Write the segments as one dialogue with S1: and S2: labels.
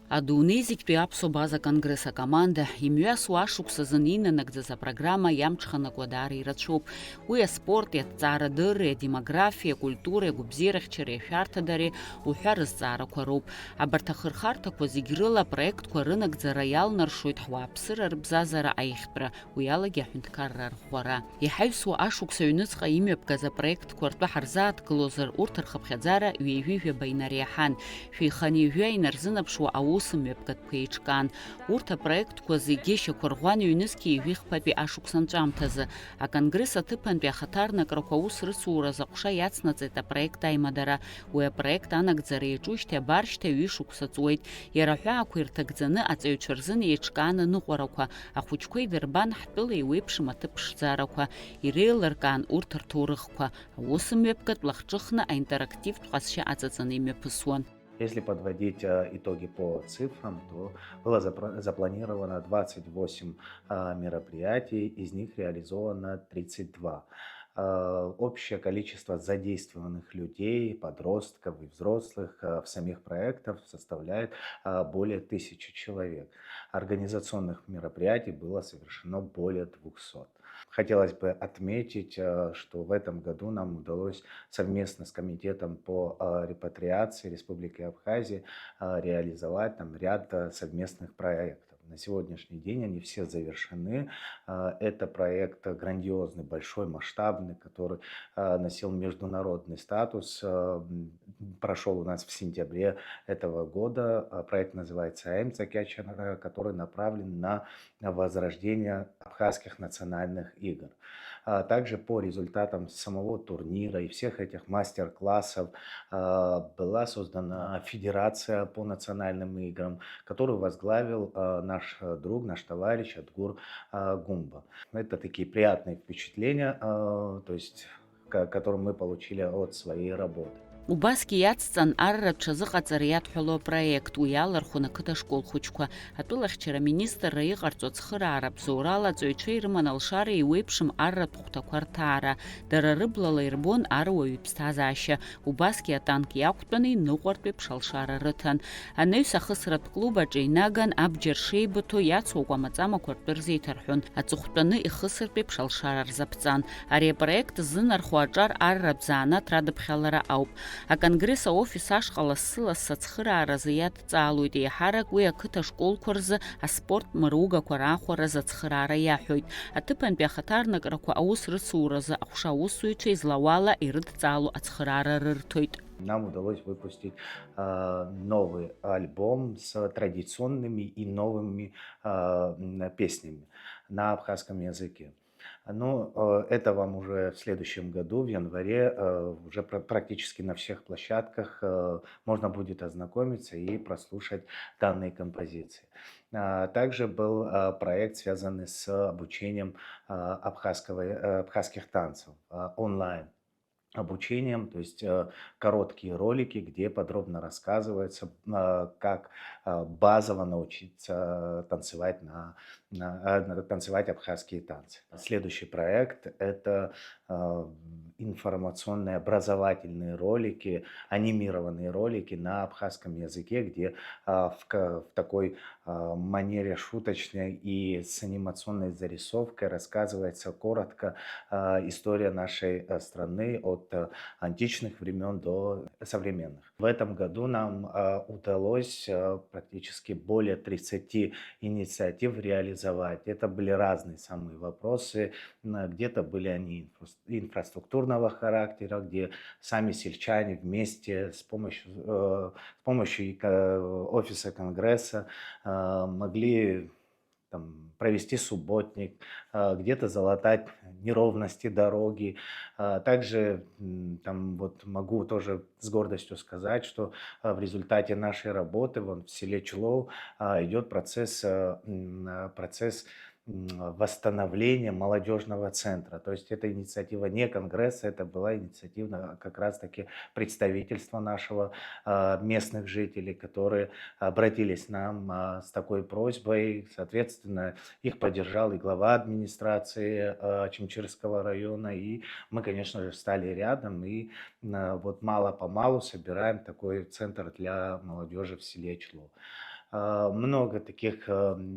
S1: Адунеи зегьтәи аԥсуа база конгресс акоманда имҩасуа ашықәсазын инанагӡаз апрограмма иамҽханакуа даара ирацәоуп. Уи аспорти, аҭҵаарадырреи, адемографиеи, акультуреи, агәабзиарахьчареи, ашәарҭадареи уҳәа рызҵаарақәа роуп. Абарҭ ахырхарҭақәа зегь рыла апроектқәа рынагӡара иалнаршоит ҳуааԥсыра рыбзазара аихтәра, уи алагьы аҳәынҭқарра арӷәӷәара. Иҳаҩсуа ашықәс аҩныҵҟа имҩаԥгаз апроектқәа ртәы ҳарзааҭгылозар, урҭ рхыԥхьаӡара ҩеижәижәаба инареиҳан. Шәеиханеижәа инарзынаԥшуа аусмҩаԥгатәқәа еиҿкаан. Урҭ апроектқәа зегьы шьақәырӷәӷәан ҩнызқьи ҩажәихԥатәи ашықәс анҵәамҭазы. Аконгресс аҭыԥантәи ахаҭарнакрақәа аус рыцуразы аҟәша иацнаҵеит апроект аимадара. Уи апроект анагӡара иаҿушьҭи абаршьҭи ҩышықәса ҵуеит. Иара аҳәаақәа ирҭагӡаны аҵаҩцәа рзын еиҿкаан аныҟәарақәа. Ахәыҷқәа идырбан ҳтәыла еиуеиԥшым аҭыԥ ԥшӡарақәа. Иреилыркаан урҭ рҭоурыхқәа. Аусмҩаԥгатә лахҿыхны аинтерактивтә ҟазшьа аҵаҵаны имҩаԥысуан.
S2: Если подводить итоги по цифрам, то было запланировано 28 мероприятий, из них реализовано 32. Общее количество задействованных людей, подростков и взрослых в самих проектах составляет более 1000 человек. Организационных мероприятий было совершено более 200. Хотелось бы отметить, что в этом году нам удалось совместно с Комитетом по репатриации Республики Абхазия реализовать ряд совместных проектов. На сегодняшний день они все завершены. Это проект грандиозный, большой, масштабный, который носил международный статус. Прошел у нас в сентябре этого года. Проект называется «Эмцакячанара», который направлен на возрождение абхазских национальных игр. Также по результатам самого турнира и всех этих мастер-классов была создана федерация по национальным играм, которую возглавил наш друг, наш товарищ Адгур Гумба. Это такие приятные впечатления, которые мы получили от своей работы.
S1: Убасгьы иацҵан арратә ҽазыҟаҵара иадҳәало апроект, уи иалархәын ақыҭа-школ хәыҷқәа. Атәылахьчара аминистрра иҟарҵо ацхыраара бзоурала аҵаҩцәа ирыман алшара еиуеиԥшым арратә хәҭақәа рҭаара. Дара рыблала ирбон аруаҩ иԥсҭазаашьа. Убасгьы атанк иақәтәаны иныҟәартә ԥшалшара рыҭан. Анаҩс ахысратә клуб аҿы инаган абџьар шеибыҭо иацуакәа амаҵамақәа ртәы рзеиҭарҳәон. Аҵыхәтәаны ихысыртә ԥшалшара рзаԥҵан. Ари апроект ззынархо аҿар арратә заанаҭ радыԥхьалара ауп. Аконгресс аофис ашҟа лассы-лассы ацхырааразы иадҵаалоит, еиҳарак уи ақыҭа-школқәа рзы аспорт мыругақәа раахәаразы ацхыраара иаҳәоит. Аҭыԥантәи ахаҭарнакрақәа аус рыцуразы аҟәша аусзуҩцәа излауала ирыдҵаало ацхыраара рырҭоит.
S2: Нам удалось выпустить новый альбом с традиционными и новыми песнями на абхазском языке. Это вам уже в следующем году, в январе, уже практически на всех площадках можно будет ознакомиться и прослушать данные композиции. Также был проект, связанный с обучением абхазских танцев онлайн. Обучением, то есть короткие ролики, где подробно рассказывается, как базово научиться танцевать абхазские танцы. Следующий проект – это информационные образовательные ролики, анимированные ролики на абхазском языке, где в такой манере шуточной и с анимационной зарисовкой рассказывается коротко история нашей страны от античных времен до современных. В этом году нам удалось практически более 30 инициатив реализовать. Это были разные самые вопросы. Где-то были они инфраструктурного характера, где сами сельчане вместе с помощью офиса Конгресса могли провести субботник, где-то залатать неровности дороги. Также могу тоже с гордостью сказать, что в результате нашей работы в селе Члов идет процесс восстановления молодежного центра. То есть эта инициатива не Конгресса, это была инициатива как раз-таки представительства нашего местных жителей, которые обратились к нам с такой просьбой. Соответственно, их поддержал и глава администрации Чимчирского района, и мы, конечно же, встали рядом, и мало-помалу собираем такой центр для молодежи в селе Члов. Много таких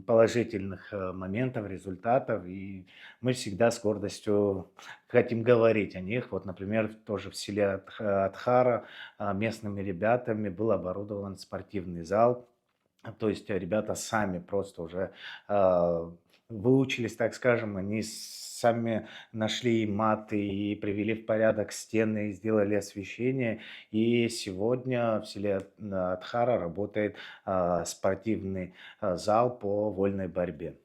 S2: положительных моментов, результатов, и мы всегда с гордостью хотим говорить о них. Вот, например, тоже в селе Атхара местными ребятами был оборудован спортивный зал. То есть ребята сами просто уже а, выучились, так скажем, они сами нашли маты и привели в порядок стены, и сделали освещение. И сегодня в селе Атхара работает спортивный зал по вольной борьбе.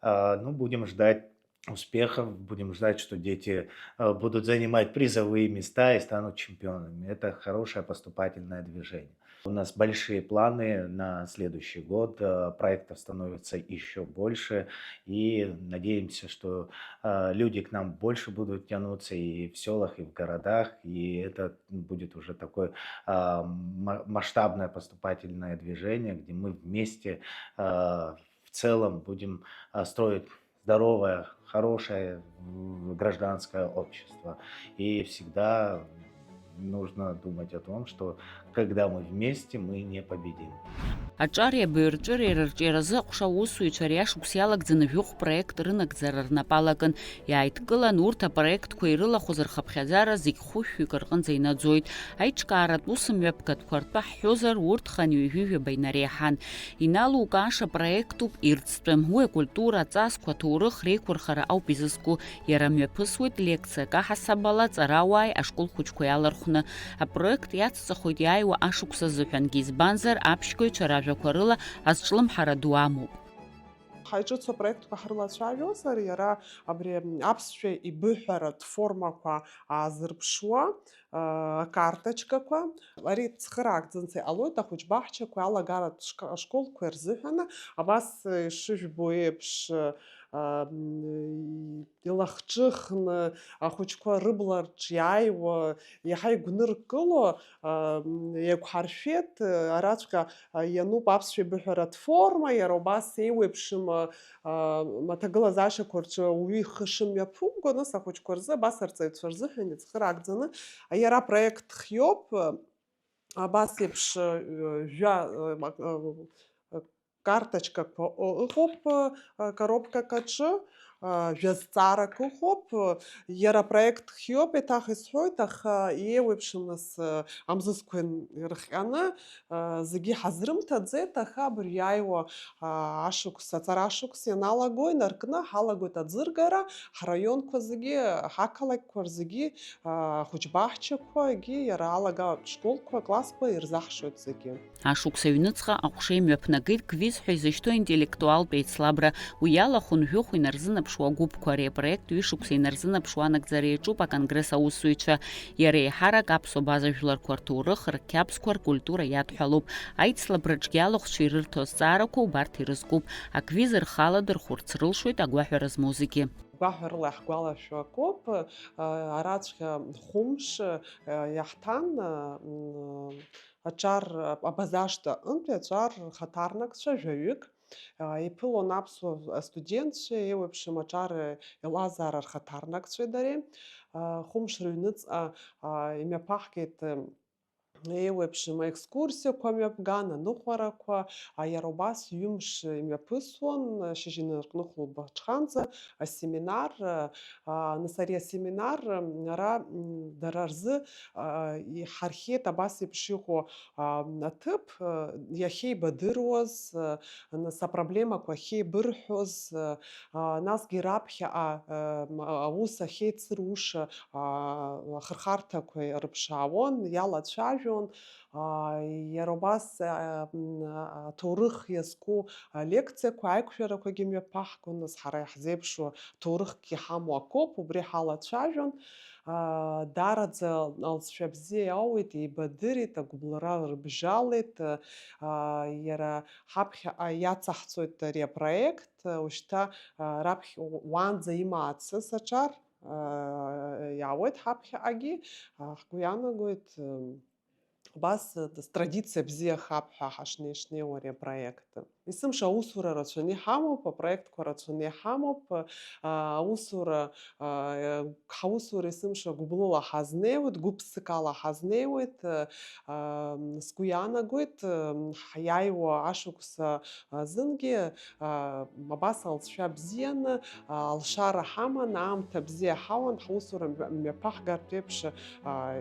S2: Ну, будем ждать успехов, будем ждать, что дети будут занимать призовые места и станут чемпионами. Это хорошее поступательное движение. У нас большие планы на следующий год. Проектов становится еще больше. И надеемся, что люди к нам больше будут тянуться и в селах, и в городах. И это будет уже такое масштабное поступательное движение, где мы вместе в целом будем строить здоровое, хорошее гражданское общество. И всегда нужно думать о том, что когда мы вместе, мы непобедимы.
S1: Аҿари абаҩрҿыреи рырҿиаразы ҟәша аусзуҩцәа ашықәс иалагӡаны жәохә проект рынагӡара рнапалаган иааидкылан урҭ апроектқәа ирылахәыз рхыԥхьаӡара зегь хәышәҩык рҟынӡа инаӡоит. Аиҿкааратә усмҩаԥгатәқәа ртәы ҳҳәозар, урҭ ханҩажәижәаба инареиҳан. Иналукааша проектуп ирӡтәым. Уи акультура, аҵасқәа, аҭоурых реиқәырхара ауп изызку. Иара мҩаԥысуеит лекциак аҳасабала аҵарауааи ашкол хәыҷқәа иалархәны. Апроект иацҵахоит иааиуа ашықәс азыҳәангьы, избанзар аԥшьгаҩцәа ражәақәа рыла азҿлымҳара ду амоуп.
S3: Ҳаиҿыцу апроектқәа ҳрылацәажәозар, иара абри аԥсшәа ибыҳәаратә формақәа аазырԥшуа акарточкақәа, ари цхыраагӡанӡа иҟалоит ахәыҷ баҳчақәа алагаратә ашколқәа ирзыҳәаны, абас ишыжәбо еиԥш илахҿыхны ахәыҷқәа рыбларҿ иааиуа иаҳа игәныркыло еиқәҳаршәеит, араҵәҟьа иануп аԥсшәа ибыҳәаратә форма, иара убас еиуеиԥшым аҭагылазаашьақәа рҿы уаҩы ихы шымҩаԥымгоныс ахәыҷқәа рзы, абас арҵаҩцәа рзыҳәан иацхыраагӡаны иара апроект хиоуп, абас еиԥш карточкақәа ыҟоуп коробкак аҿы, жәа-зҵаарак ыҟоуп, иара апроект хиоуп, еиҭах исҳәоит, аха иеиуеиԥшым нас амзызқәа ирыхҟьаны зегьы ҳазрымҭаӡеит, аха абыржә иааиуа ашықәс, аҵара ашықәс ианалаго инаркны ҳалагоит аӡыргара ҳраионқәа зегьы, ҳақалақьқәа зегьы, ахәыҷ баҳчақәа, егьи иара алагаратә школқәа, аклассқәа ирзаҳшоит зегьы.
S1: Ашықәс аҩныҵҟа аҟәша имҩаԥнагеит квиз ҳәа изышьҭоу интеллектуалтә еицлабра. Уи иалахәын жәохә инарзынаԥшуа агәыԥқәа. Ари апроект ҩышықәса инарзынаԥшуа анагӡара иаҿуп аконгресс аусзуҩцәа. Иара еиҳарак аԥсуа базажәларқәа рҭоурых, рқьабзқәа, ркультура иадҳәалоуп. Аицлабраҿгьы алахәцәа ирырҭо азҵаарақәа убарҭ ирызкуп. Аквиз рхала дырхәырц рылшоит агәаҳәара змоу зегьы.
S3: Гәаҳәарыла иаҳгәалашәо акоуп, араҵәҟьа хәымш иаҳҭан аҿар абазашта ынтәи аҿар хаҭарнакцәа жәаҩык иԥылон аԥсуа студентцәа, еиуеиԥшым аҿар еилазаара рхаҭарнакцәеи дареи. Хәымш рыҩныҵҟа имҩаԥаҳгеит еиуеиԥшым аекскурсиақәа мҩаԥган, аныҟәарақәа, иара убас ҩымш имҩаԥысуан, шьыжь инаркныхәо баҽханӡа асеминар, нас ари асеминар ара дара рзы иҳархиеит абас еиԥш иҟоу аҭыԥ, иахьеибадыруаз, нас апроблемақәа ахьеибырҳәоз, насгьы раԥхьаҟа аус ахьеицырууша ахырхарҭақәа рыԥшаауан, иалацәажәон, иара убас аҭоурых иазку лекциақәа, аиқәшәарақәагьы мҩаԥаҳгон, нас ҳара иаҳзеиԥшу ҭоурыхгьы ҳамоу акоуп, убри ҳалацәажәон. Даараӡа алҵшәа бзиа иауит, еибадырит, агәыблра рыбжьалеит, иара ҳаԥхьаҟа иаҵаҳҵоит ари апроект, ушьҭа раԥхьа уаанӡа имаацыз аҿар иаауеит ҳаԥхьаҟагьы, ҳгәы иаанагоит Бас традиция бзиа хапҳа ҳашнеишнеиуа ари апроект. Есымша аусура рацәаны иҳамоуп, апроектқәа рацәаны иҳамоуп, аусура ҳаусура есымша гәыблыла ҳазнеиуеит, гәыԥсык ала ҳазнеиуеит. Сгәы иаанагоит ҳиааиуа ашықәса азынгьы абас алҵшәа бзианы, алшара ҳаман, аамҭа бзиа ҳауан, ҳусура мҩаԥаҳгартә еиԥш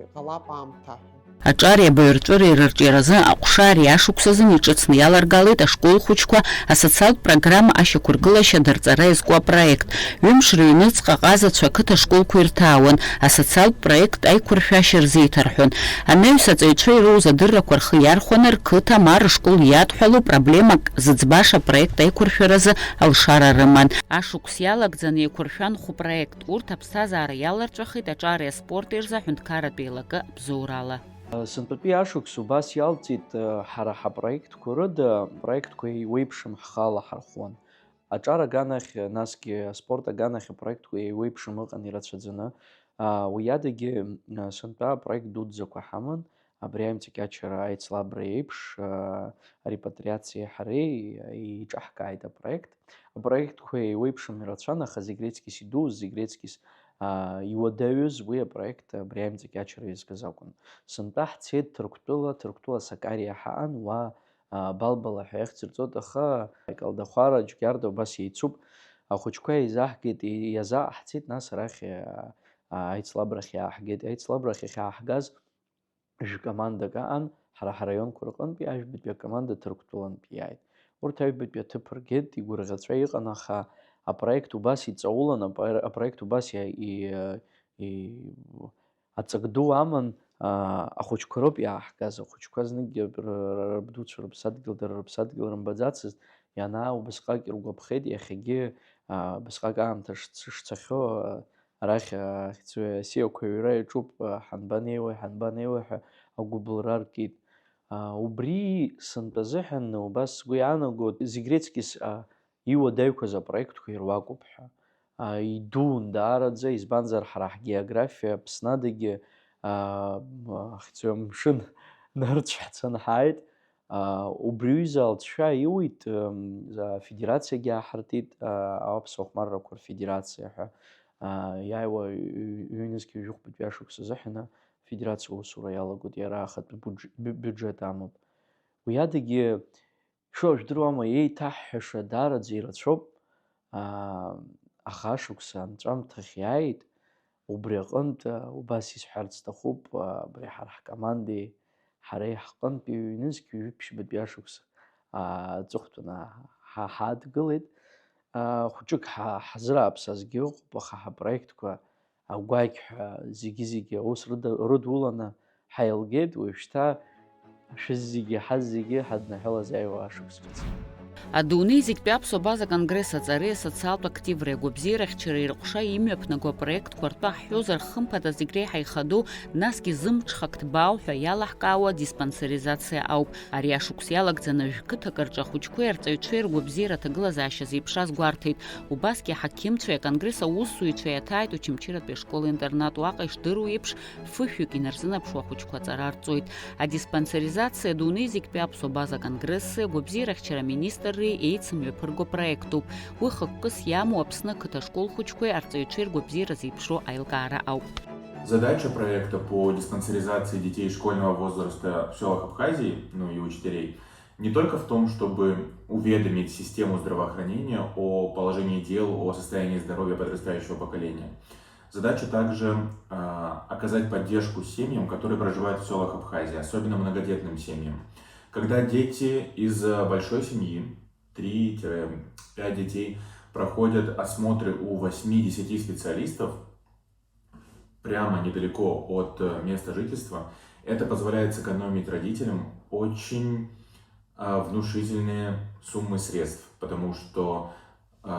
S3: иҟалап аамҭа ҳәа.
S1: Аҿари абаҩрҵәыреи рырҿиаразы аҟәшари ашықәсазын иҿыцны иаларгалеит ашкол хәыҷқәа асоциалтә программа ашьақәыргылашьа дарҵара иазку апроект. Ҩымш рыҩныҵҟа ҟазацәа ақыҭа школқәа ирҭаауан, асоциалтә проект аиқәыршәашьа рзеиҭарҳәон. Амҩаҩс аҵаҩцәа ироуз адыррақәа рхы иархәаны рқыҭа ма рышкол иадҳәалоу проблемак зыӡбаша апроект аиқәыршәаразы алшара рыман. Ашықәс иалагӡаны еиқәыршәан хәыпроект. Урҭ аԥсҭазаара иаларҵәахит аҿари аспорти рзы аҳәынҭқарратә еилакы бзоурала.
S4: Сынтәатәи ашықәс убас иалҵит ҳара ҳапроектқәа рыда, проектқәа еиуеиԥшым ҳхала ҳархәуан. Аҿар аганахь, насгьы аспорт аганахь апроектқәа еиуеиԥшым ыҟан ирацәаӡаны. Уи адагьы сынтәа апроект дуӡӡақәа ҳаман, абри аимҵакьачара аицлабра еиԥш, арепатриациеи ҳареи иҿаҳкааит апроект. Апроектқәа еиуеиԥшым ирацәан, аха зегь реицкис идуз, зегь реицкис иуадаҩыз уи апроект абри аимҵакьачара иазкыз акәын. Сынтәа ҳцеит Ҭырқәтәыла Сакариа ҳаан, уа Балбала ҳәа ихьӡырҵот, аха Калдахәара, Џьгьарда убас еицуп. Ахәыҷқәа еизаҳгеит, иазааҳцеит, нас арахь аицлабрахь иааҳгеит. Аицлабрахь иахьааҳгаз жә-командак аан, ҳара ҳараионқәа рҟынтәи ажәбатәи акоманда Ҭырқәтәылантәи иааит. Урҭ аҩбатәи аҭыԥ ргеит, игәырӷьаҵәа иҟан, аха апроект убас иҵаулан, апроект убас аҵак ду аман, ахәыҷқәа роуп иааҳгаз. Ахәыҷқәа зныкгьы рабдуцәа рыԥсадгьыл, дара рыԥсадгьыл рымбаӡацызт, ианаа убасҟак иргәаԥхеит, иахьагьы убасҟак аамҭа шцахьоу арахь асиақәа ҩра иаҿуп, ҳанбанеиуеи ҳәа агәыблра ркит. Убри сынтәа азыҳәан убас сгәы иаанаго зегь реицкис иуадаҩқәаз апроектқәа ируакуп ҳәа. Идуун даараӡа, избанзар ҳара ҳгеографиа Аԥснадагьы мшын нарцәҳцаны ҳааит. Убри аҩыза алҵшәа иуит, афедерациагьы ааҳартит, аԥсуа хәмаррақәа рфедерациа ҳәа. Иааиуа ҩынызқьи жәохәбатәи ашықәс азыҳәан афедерациа аусура иалагоит, иара ахатәы бюджет амоуп. Уи адагьы шо жәдыруама, еиҭаҳҳәаша даараӡа ирацәоуп, аха ашықәса анҵәамҭахь иааит. Убри аҟынтә убас исҳәарц сҭахуп, абри ҳара ҳкомандеи ҳареи ҳҟынтәи ҩнызқьи жәиԥшьбатәи ашықәс аҵыхәтәан ҳадгылеит. Хәыҷык ҳзырааԥсазгьы ыҟоуп, аха ҳапроектқәа агәакьҳәа зегьы аус рыдуланы ҳаилгеит, уажәшьҭа шәыззегьы ҳаззегьы ҳаднаҳәалазааиуа ашықәс ҿыц.
S1: Адунеи зегьтәи аԥсуа база конгресс аҵареи асоциалтә активреи агәабзиарахьчареи ирҟәша имҩаԥнаго апроектқәа ртәы ҳҳәозар, хымԥада зегь реиҳа ихаду, насгьы зымҽхак ҭбаау ҳәа иалаҳкаауа диспансеризациа ауп. Ари ашықәс иалагӡаны жәқыҭак рҿы ахәыҷқәеи арҵаҩцәеи ргәабзиара аҭагылазаашьа зеиԥшраз гәарҭеит. Убасгьы аҳақьымцәеи аконгресс аусзуҩцәеи иаҭааит Очамчыратәи ашкол-интернат. Уаҟа ишдыру еиԥш, фыҳәҩык инарзынаԥшуа ахәыҷқәа аҵара рҵоит. Адиспансеризациа адунеи зегьтәи аԥсуа база конгресси агәабзиарахьчара министр еицымҩаԥырго проектуп. Уи хықәкыс иамоу Аԥсны ақыҭа школ хәыҷқәеи арҵаҩцәеи ргәабзиара зеиԥшроу аилкаара ауп.
S5: Задача проекта по диспансеризации детей школьного возраста в селах Абхазии, и учителей, не только в том, чтобы уведомить систему здравоохранения о положении дел, о состоянии здоровья подрастающего поколения. Задача также оказать поддержку семьям, которые проживают в селах Абхазии, особенно многодетным семьям. Когда дети из большой семьи, 3-5 детей, проходят осмотры у 8-10 специалистов прямо недалеко от места жительства, это позволяет сэкономить родителям очень внушительные суммы средств, потому что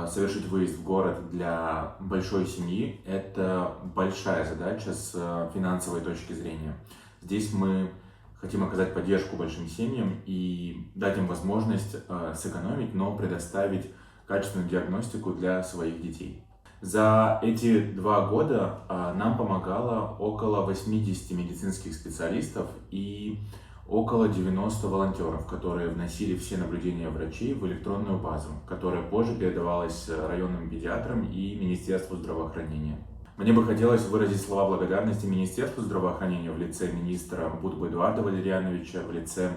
S5: совершить выезд в город для большой семьи – это большая задача с финансовой точки зрения. Здесь мы хотим оказать поддержку большим семьям и дать им возможность сэкономить, но предоставить качественную диагностику для своих детей. За эти 2 года нам помогало около 80 медицинских специалистов и около 90 волонтеров, которые вносили все наблюдения врачей в электронную базу, которая позже передавалась районным педиатрам и Министерству здравоохранения. Мне бы хотелось выразить слова благодарности Министерству здравоохранения в лице министра Будбы Эдуарда Валерьяновича, в лице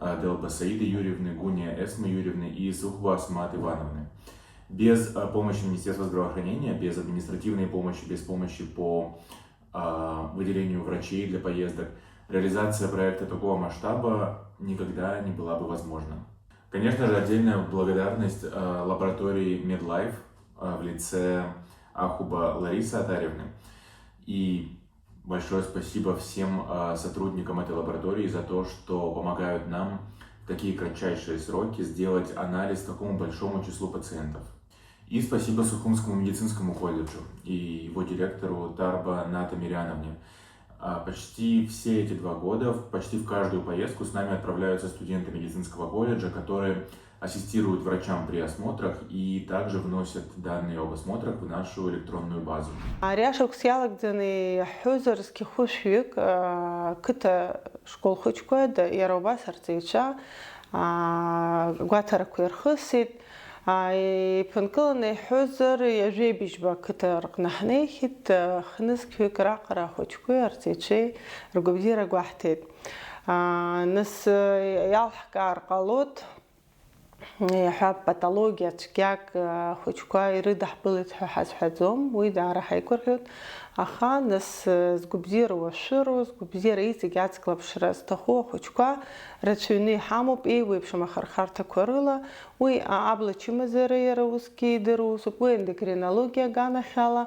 S5: Делбасаиды Юрьевны, Гуния Эсмы Юрьевны и Сухбу Асмат Ивановны. Без помощи Министерства здравоохранения, без административной помощи, без помощи по выделению врачей для поездок, реализация проекта такого масштаба никогда не была бы возможна. Конечно же, отдельная благодарность лаборатории MedLife в лице Ахуба Ларисы Атарьевны. И большое спасибо всем сотрудникам этой лаборатории за то, что помогают нам в такие кратчайшие сроки сделать анализ такому большому числу пациентов. И спасибо Сухумскому медицинскому колледжу и его директору Тарба Ната Миряновне. Почти все эти 2 года, почти в каждую поездку с нами отправляются студенты медицинского колледжа, которые ассистируют врачам при осмотрах и также вносят данные об осмотрах в нашу электронную базу.
S6: Ряшок сялагданы хозерски хушвик кыта школ хочкода яроба сарцича гватара куерхсит панкылны хозер яжебижба кыта ракнахнехит хныс кюкра кара хочкой арцичи ргубдира гвахтет нас ялхкар qalot يحب باثولوجيا تشكيك خوشكاي ريدح بلت حاس حزوم ويدا راح يكرهت أخانس زجبزير وشرو زجبزير إيزي قاعد كلب شرس تخو خوشكا رتشوني حامو بإيه ويبشم خرخار تكورلا وي أبلا تشوم زري روسكي دروس وين دكرينولوجيا جانا خلا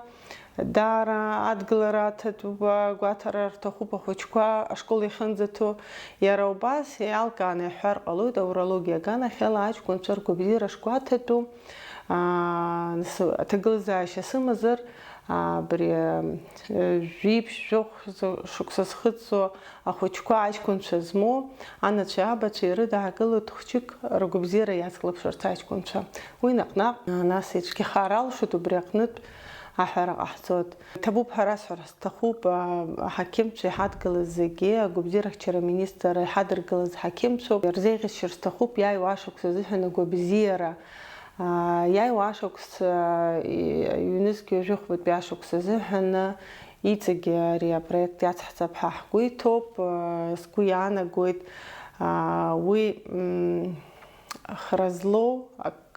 S6: دارا أدقلرات تبا قاتر تخوبة خوشكا أشكولي خنزتو يروباس يالكاني حرق لو دورولوجيا جانا خلا عاج كنت شركو بزير أشكواتتو تقلزاش سمزر بري جيب شوخ شخص خدسو أخوشكا عاج كنت شزمو أنا تشابة تشيرد عقل تخشك رقو بزير ياسقلب شرطاج كنت وينقنا ناس يتشكي خارال شو تبريقنت أحرق أحصد تبوب حراس حرس تخوب حكيم شي حد قلز جي جوبزيرك شرا مينيستر حدر قلز حكيم شو يرزيغ الشرس تخوب ياي واشوك سزحنا جوبزيرة ياي واشوك يونسكو يجوخ بتبيعشوك سزحنا يتجي ريا بريكت يتحسب حقوي توب سكويانا جويد وي خرزلو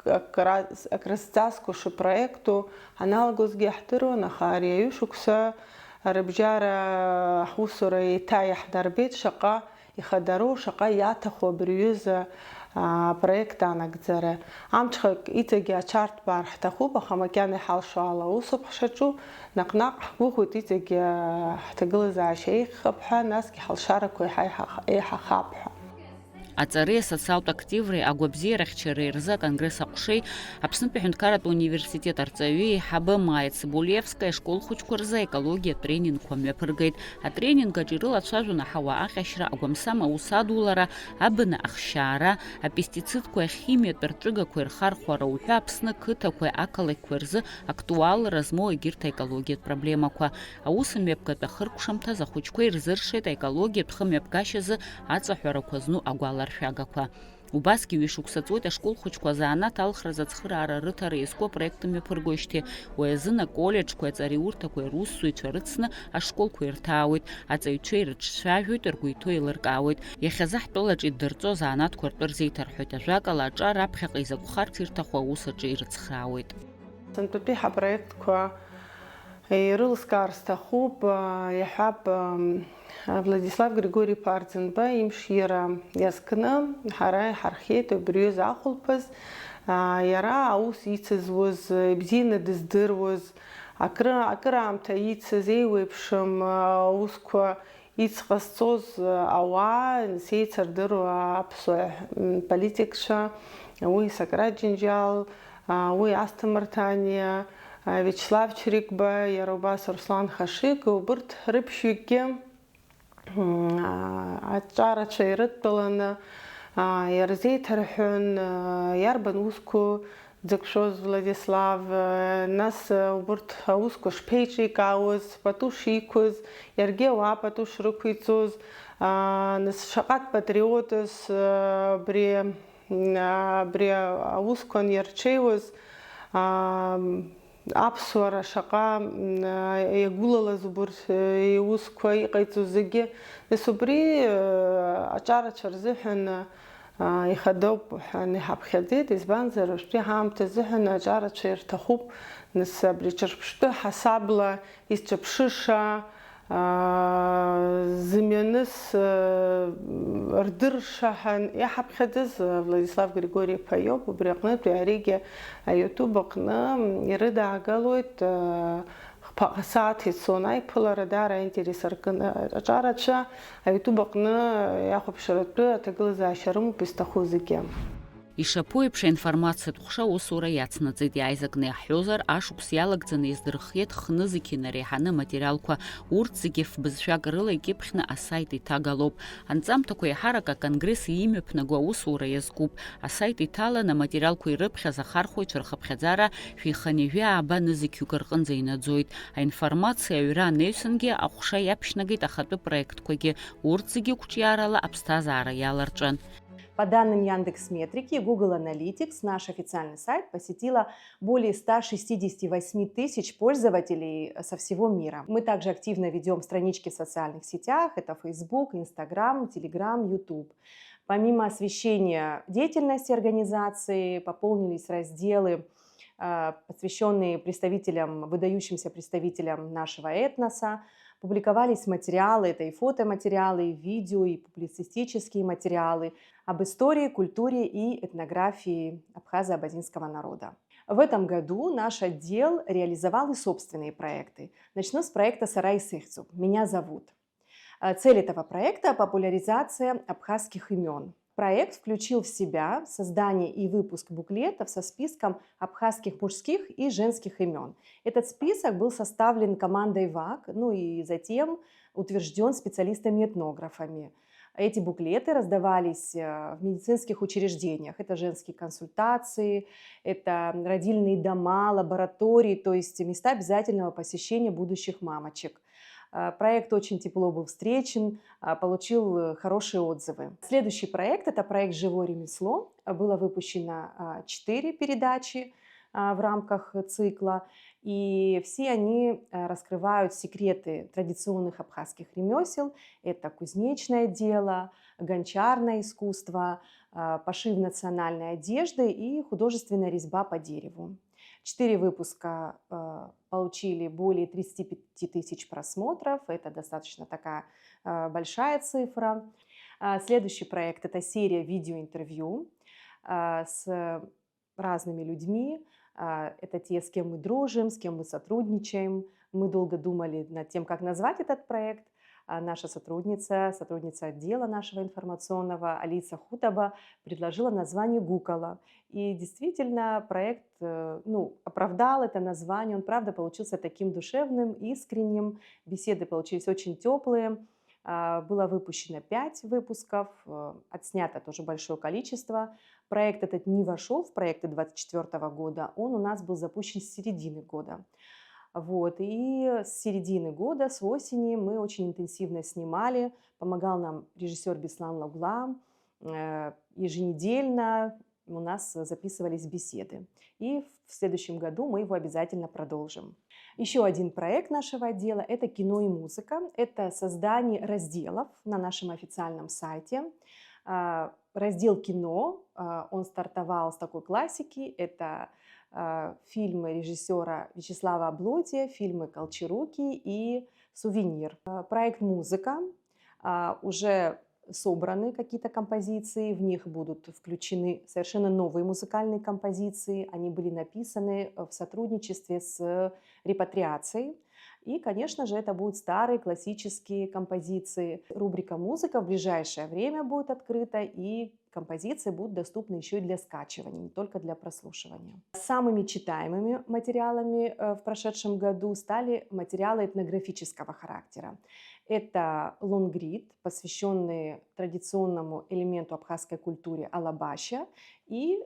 S6: أكرستاسكو شو проекту аналогос гехтеро на харию шукса ربجارة حوسر تايح دربيت شقا يخدرو شقا ياتخو بريوزا проект أنا جزرة عم تخك إتجا شارت بارح تخو بخما كان حال شالا وصبح شجو نقنق حقوق إتجا تجلز عشيخ خبها ناس كحال شاركوا إيه خابها
S1: Аҵареи асоциалтә активреи агәабзиарахьчареи рзы аконгресс аҟәшеи Аԥснытәи аҳәынҭқарратә университет арҵаҩы еиҳабы Маиа Цыбулевскаи ашколхәыҷқәа рзы аекологиатә тренингқәа мҩаԥыргеит. Атренингаҿ ирылацәажәон аҳауа аҟьашьра, агәамсам аус адулара, абна ахшьаара, апестицидқәа ахимиатә рҿыгақәа ирхархәара уҳәа Аԥсны қыҭақәеи ақалақьқәеи рзы актуалра змоу егьырҭ аекологиатә проблемақәа. Аусмҩаԥгатә ахыркәшамҭаз ахәыҷқәа ирзыршеит аекологиатә хымҩаԥгашьазы аҵаҳәарақәа зну агәаларшәагақәа. Убасгьы ҩышықәса ашкол хәыҷқәа азанааҭ алхразы ацхыраара рыҭара иазку апроект мҩаԥыргоижьҭеи уи азын аколлеџьқәеи аҵариурҭақәеи русзуҩцәа рыцны ашколқәа ирҭаауеит, аҵаҩцәа ирыҿцәажәоит, ргәы иҭоу еилыркаауеит. Иахьазы ҳтәылаҿ иддырҵо азанааҭқәа ртәы рзеиҭарҳәоит. Ажәакала аҿар аԥхьаҟа изакәхарц ирҭаху аус аҿы ирыцхраауеит.
S6: Сантәатәи ҳапроектқәа ирылскаар сҭахуп иаҳәап Владислав Григорий Парӡынба имшира иазкны ҳара иҳархиеит убриоз ахәылԥаз иара аус ицызуаз бзианы дыздыруаз акыраамҭа ицыз еиуеиԥшым аусқәа ицҟазҵоз ауаа сеицырдыруа аԥсуа политикцәа уи Сократ Џьынџьал, уи Асҭамыр Ҭаниа, Вячеслав Чрикба, иара убас Руслан Хашик, убырҭ рыԥшьҩыкгьы аҿарацәа ирыдтәаланы иарзеиҭарҳәон иарбан усқәа Дзыкшоз Владислав, нас убурт аусқәа шԥеиҿикаауаз, пату шиқәыз, иаргьы ауаа пату шрықәиҵоз, нас шаҟантә патриотыз абри аусқәа анирҽеиуаз, аԥсуара шаҟа иагәылалаз убурҭ иусқәа иҟаиҵоз зегьы, нас убри аҿарацәа рзыҳәан ихадоуп ҳәа иҳаԥхьаӡеит, избанзар уажәтәи ҳаамҭа азыҳәан аҿарацәа ирҭахуп, нас абри ҿырԥштәы ҳасабла изҿаԥшыша, зымҩаныз рдырша ҳәа иаҳаԥхьаӡаз Владислав Григорий-иԥа иоуп, убри аҟнытә аригьы аYouTube аҟны ирыдаагалоит, сааҭ ицон аиԥылара, даара аинтерес аркын аҿарацәа аYouTube аҟны иахәаԥшратәы аҭагылазаашьа рымоуп изҭаху зегьы.
S1: Ишаԥу еиԥш аинформациатә ҟәша аусура иацнаҵеит, иааизакны иаҳҳәозар, ашықәс иалагӡаны иаздырхиеит хнызқьи нареиҳаны аматериалқәа, урҭ зегьы ф-бызшәак рыла икьыԥхьны асайт иҭагалоуп. Анҵамҭақәа еиҳарак аконгресс иимҩаԥнаго аусура иазкуп. Асайт иҭалан аматериалқәа ирыԥхьаз ахархәаҩцәа рхыԥхьаӡара шәиханҩажәи ааба нызқьҩык рҟынӡа инаӡоит. Аинформациа аҩра анаҩсангьы аҟәша иаԥшьнагеит ахатәы проектқәагьы, урҭ зегьы қәҿиарала аԥсҭазаара иаларҵәан.
S7: По данным Яндекс.Метрики и Google Analytics, наш официальный сайт посетило более 168 тысяч пользователей со всего мира. Мы также активно ведем странички в социальных сетях, это Facebook, Instagram, Telegram, YouTube. Помимо освещения деятельности организации, пополнились разделы, посвященные выдающимся представителям нашего этноса. Публиковались материалы, это и фотоматериалы, и видео, и публицистические материалы об истории, культуре и этнографии абхазо-абазинского народа. В этом году наш отдел реализовал и собственные проекты. Начну с проекта «Сарай Сыхцу. Меня зовут». Цель этого проекта – популяризация абхазских имен. Проект включил в себя создание и выпуск буклетов со списком абхазских мужских и женских имен. Этот список был составлен командой ВАК, и затем утвержден специалистами-этнографами. Эти буклеты раздавались в медицинских учреждениях. Это женские консультации, это родильные дома, лаборатории, то есть места обязательного посещения будущих мамочек. Проект очень тепло был встречен, получил хорошие отзывы. Следующий проект – это проект «Живое ремесло». Было выпущено 4 передачи в рамках цикла, и все они раскрывают секреты традиционных абхазских ремесел. Это кузнечное дело, гончарное искусство, пошив национальной одежды и художественная резьба по дереву. 4 выпуска получили более 35 тысяч просмотров. Это достаточно такая большая цифра. Следующий проект – это серия видеоинтервью с разными людьми. Это те, с кем мы дружим, с кем мы сотрудничаем. Мы долго думали над тем, как назвать этот проект. Наша сотрудница отдела нашего информационного Алиса Хутаба предложила название «Гукала». И действительно проект оправдал это название, он правда получился таким душевным, искренним, беседы получились очень теплые. Было выпущено 5 выпусков, отснято тоже большое количество. Проект этот не вошел в проекты 2024 года, он у нас был запущен с середины года. И с середины года, с осени мы очень интенсивно снимали, помогал нам режиссер Беслан Лаугла, еженедельно у нас записывались беседы. И в следующем году мы его обязательно продолжим. Еще один проект нашего отдела – это кино и музыка. Это создание разделов на нашем официальном сайте. Раздел кино, он стартовал с такой классики, это фильмы режиссера Вячеслава Облодья, фильмы «Колчаруки» и «Сувенир». Проект «Музыка». Уже собраны какие-то композиции, в них будут включены совершенно новые музыкальные композиции. Они были написаны в сотрудничестве с репатриацией. И, конечно же, это будут старые классические композиции. Рубрика «Музыка» в ближайшее время будет открыта, и композиции будут доступны еще и для скачивания, не только для прослушивания. Самыми читаемыми материалами в прошедшем году стали материалы этнографического характера. Это лонгрид, посвященный традиционному элементу абхазской культуры алабаща, и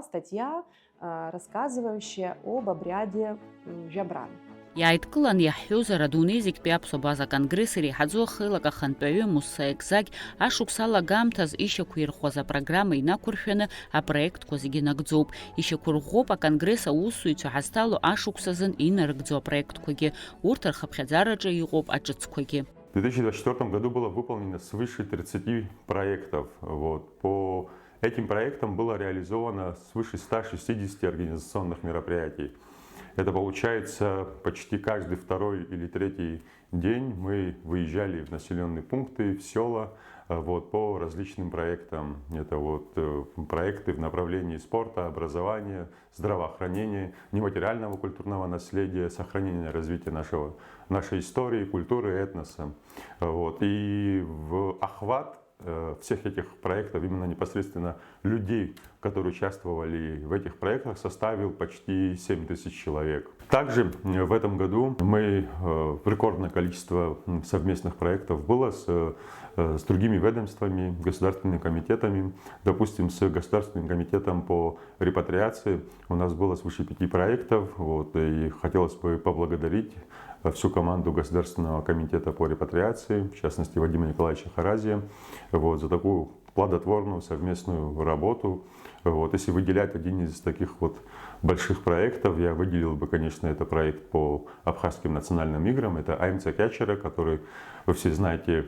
S7: статья, рассказывающая об обряде жабран.
S1: Яйткылан яхюзара дунезик пиапсо база конгрессери хадзо хылака ханпеве муссаекзаг ашуксала гамтаз ище куирхоза программа инакурфена а проект козигинагдзоб ище кургопа конгресса усуицу хастало ашуксазын инаргдзо проект коги уртар хабхазараджа игоп ачицкоги.
S8: В 2024 году было выполнено свыше 30 проектов. По этим проектам было реализовано свыше 160 организационных мероприятий. Это получается почти каждый второй или третий день мы выезжали в населенные пункты, в села по различным проектам. Это проекты в направлении спорта, образования, здравоохранения, нематериального культурного наследия, сохранения и развития нашей истории, культуры, этноса. И в охват всех этих проектов, именно непосредственно людей, которые участвовали в этих проектах, составил почти 7 тысяч человек. Также в этом году рекордное количество совместных проектов было с другими ведомствами, государственными комитетами. Допустим, с Государственным комитетом по репатриации у нас было свыше 5 проектов. И хотелось бы поблагодарить всю команду Государственного комитета по репатриации, в частности Вадима Николаевича Харазия, за такую плодотворную совместную работу. Если выделять один из таких больших проектов, я выделил бы, конечно, это проект по абхазским национальным играм. Это АМЦ Кячера, который, вы все знаете,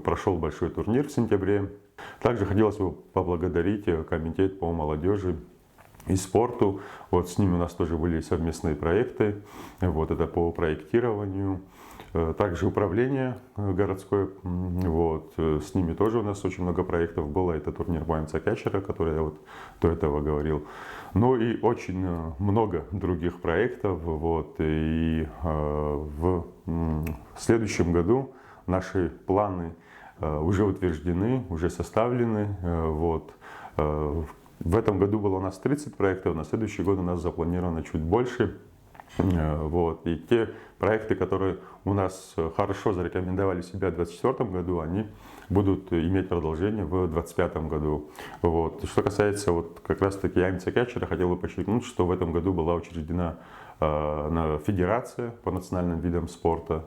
S8: прошел большой турнир в сентябре. Также хотелось бы поблагодарить Комитет по молодежи и спорту. С ними у нас тоже были совместные проекты. Это по проектированию. Также управление городское. С ними тоже у нас очень много проектов было. Это турнир АМЦ Кячера, который я до этого говорил. И очень много других проектов. И в следующем году наши планы уже утверждены, уже составлены. В этом году было у нас 30 проектов, на следующий год у нас запланировано чуть больше. И те проекты, которые у нас хорошо зарекомендовали себя в 2024 году, они будут иметь продолжение в 2025 году. Что касается как раз таки АМЦ Кячера, хотел бы подчеркнуть, что в этом году была учреждена федерация по национальным видам спорта.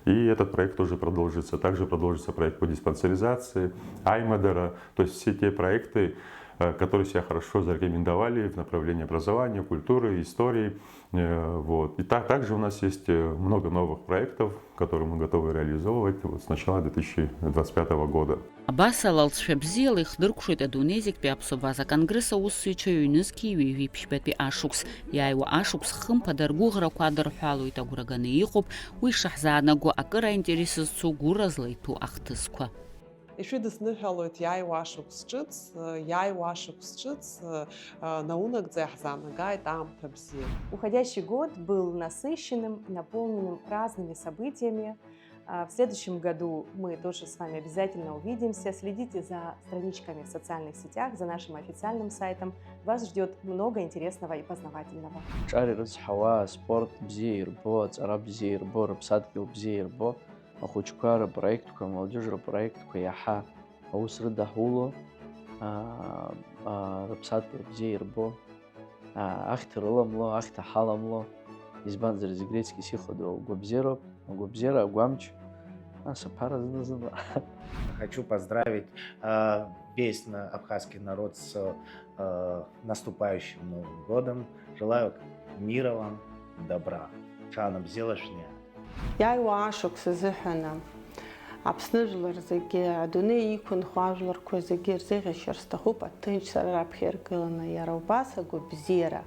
S8: И этот проект тоже продолжится. Также продолжится проект по диспансеризации, Аймадера. То есть все те проекты, которые себя хорошо зарекомендовали в направлении образования, культуры, истории. И также у нас есть много новых проектов, которые мы готовы реализовывать с начала 2025 года.
S1: Абасалал шебзил их дыркшует адунезик пиапсобаза конгресса усыча юнески випшпетпи ашукс. Я его ашукс хым падаргугра квадр халу и тагураганы ихоп, уишахзанаго акыра интересу гуразлайту ахтысква.
S3: Ишидысныхалует яйуашуксчыц наунагдзе ахзанагай там пабзи.
S7: Уходящий год был насыщенным, наполненным разными событиями. В следующем году мы тоже с вами обязательно увидимся. Следите за страничками в социальных сетях, за нашим официальным сайтом. Вас ждет много интересного и познавательного.
S4: Спорт бзеирбо, цара бзеирбо, рапсадкил бзеирбо. Ахучкара проектка, молодежь проектка, яха, аусрда хуло, рапсадкил бзеирбо, ахтырыламло, ахтахаламло. Избан зарезигрецкий сиходу гобзера, гуамч.
S2: Хочу поздравить весь абхазский народ с наступающим Новым годом. Желаю мира вам, добра. Шанам зелашня.
S6: Яйуашукс зыхана. Апснежлар зеги, адуне икун хважлар козегир зеги шерстахуп, аттынч сарабхер кылана яраубаса гобзера.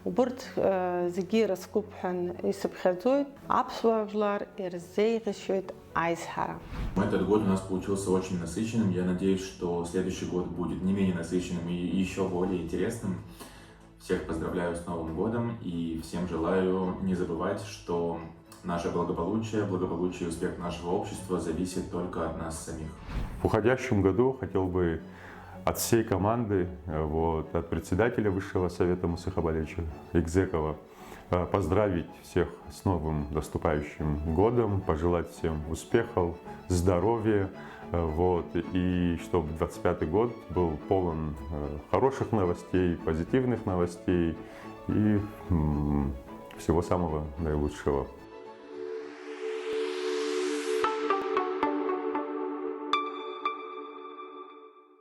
S6: Уборт зеги раскупхан исабхазует, апсважлар ирзейгишует айсхара.
S5: Этот год у нас получился очень насыщенным. Я надеюсь, что следующий год будет не менее насыщенным и еще более интересным. Всех поздравляю с Новым годом и всем желаю не забывать, что наше благополучие и успех нашего общества зависит только от нас самих.
S8: В уходящем году хотел бы от всей команды, от председателя Высшего совета Мусахабалевича Игзекова поздравить всех с новым наступающим годом, пожелать всем успехов, здоровья, и чтобы 25-й год был полон хороших новостей, позитивных новостей и всего самого наилучшего.